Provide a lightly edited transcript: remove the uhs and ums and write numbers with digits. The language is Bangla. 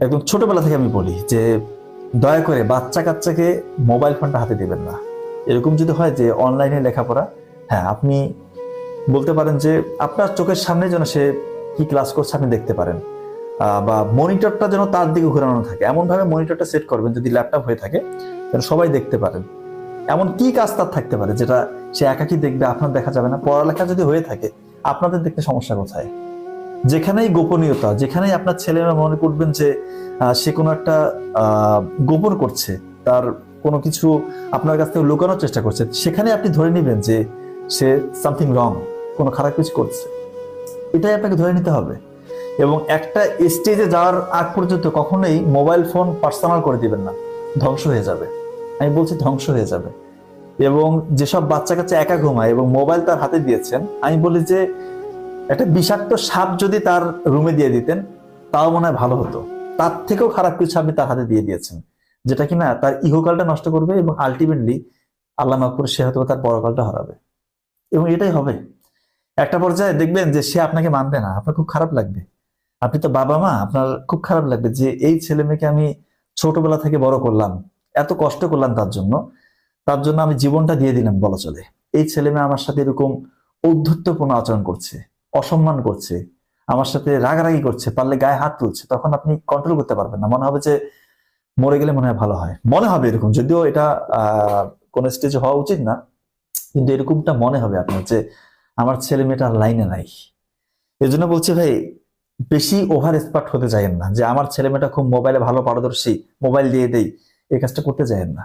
একদম ছোটবেলা থেকে আমি বলি যে দয়া করে বাচ্চা কাচ্চাকে মোবাইল ফোনটা হাতে দিবেন না। এরকম যদি হয় যে অনলাইনে লেখাপড়া, হ্যাঁ আপনি বলতে পারেন যে আপনার চোখের সামনে যেন সে কি ক্লাস করছে আপনি দেখতে পারেন, বা মনিটরটা যেন তার দিকে ঘোরানো থাকে, এমন ভাবে মনিটরটা সেট করবেন যদি ল্যাপটপ হয়ে থাকে যেন সবাই দেখতে পারেন। এমন কি কাজ তার থাকতে পারে যেটা সে একাকি দেখবে, আপনার দেখা যাবে না? পড়ালেখা যদি হয়ে থাকে আপনাদের দেখতে সমস্যা কোথায়? যেখানেই গোপনীয়তা, যেখানেই আপনার ছেলেমেয়ে মনে করবেন যে সে কোনো একটা গোপন করছে, তার কোনো কিছু আপনার কাছ থেকে লুকানোর চেষ্টা করছে, সেখানে আপনি ধরে নেবেন যে সে সামথিং রং, কোনো খারাপ কিছু করছে। এটাই আপনাকে ধরে নিতে হবে। এবং একটা স্টেজে যাওয়ার আগ পর্যন্ত কখনোই মোবাইল ফোন পার্সোনাল করে দিবেন না, ধ্বংস হয়ে যাবে। আমি বলছি ধ্বংস হয়ে যাবে। এবং যেসব বাচ্চা কাচ্চা একা ঘুমায় এবং মোবাইল তার হাতে দিয়েছেন, আমি বলি যে একটা বিষাক্ত সাপ যদি তার রুমে দিয়ে দিতেন তাও মনে হয় ভালো হতো। তার থেকেও খারাপ কিছু আপনি তার হাতে দিয়ে দিয়েছেন, যেটা কিনা তার ইহকালটা নষ্ট করবে এবং আলটিমেটলি আল্লাহ মাফ করে সে হয়তো তার পরকালটা হারাবে। এবং এটাই হবে। একটা পর্যায়ে দেখবেন যে সে আপনাকে মানবে না, আপনার খুব খারাপ লাগবে। আপনি তো বাবা মা, আপনার খুব খারাপ লাগবে যে এই ছেলে মেয়েকে আমি ছোটবেলা থেকে বড় করলাম, এত কষ্ট করলাম তার জন্য আমি জীবনটা দিয়ে দিলাম বলা চলে। এই ছেলে মেয়ে আমার সাথে এরকম ঔদ্ধত্যপূর্ণ আচরণ করছে, অসম্মান করছে, আমার সাথে রাগারাগি করছে, পারলে গায়ে হাত তুলছে, তখন আপনি কন্ট্রোল করতে পারবেন না। মনে হবে যে মরে গেলে মনে হয় ভালো হয়, মনে হবে এরকম। যদিও এটা কোন স্টেজে হওয়া উচিত না, কিন্তু এরকমটা মনে হবে আপনার যে আমার ছেলে মেয়েটা লাইনে নাই। এই জন্য বলছি ভাই, বেশি ওভার এক্সপার্ট হতে চাইেন না যে আমার ছেলে মেয়েটা খুব মোবাইলে ভালো পারদর্শী, মোবাইল দিয়ে দেই, এই কাজটা করতে চাইেন না।